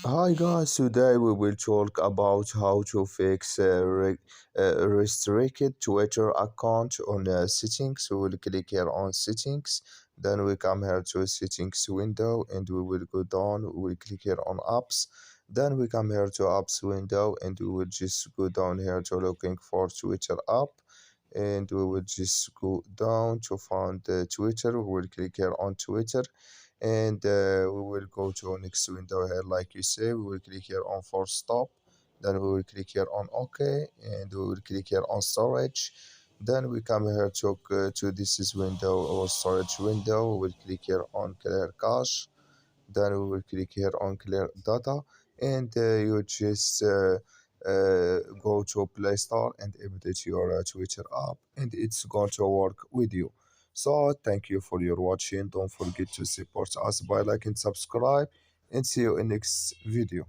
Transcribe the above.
Hi guys, today we will talk about how to fix restricted Twitter account on settings. We will click here on settings, then we come here to settings window and we will go down. We will click here on apps, then we come here to apps window and we will just go down here to looking for Twitter app and we will just go down to find Twitter. We will click here on Twitter and we will go to next window here like you say. We will click here on force stop, then we will click here on OK, and we will click here on storage. Then we come here to this is window or storage window. We will click here on clear cache, then we will click here on clear data, and you just go to Play Store and update your Twitter app, and it's going to work with you. So thank you for your watching. Don't forget to support us by like and subscribe, and see you in next video.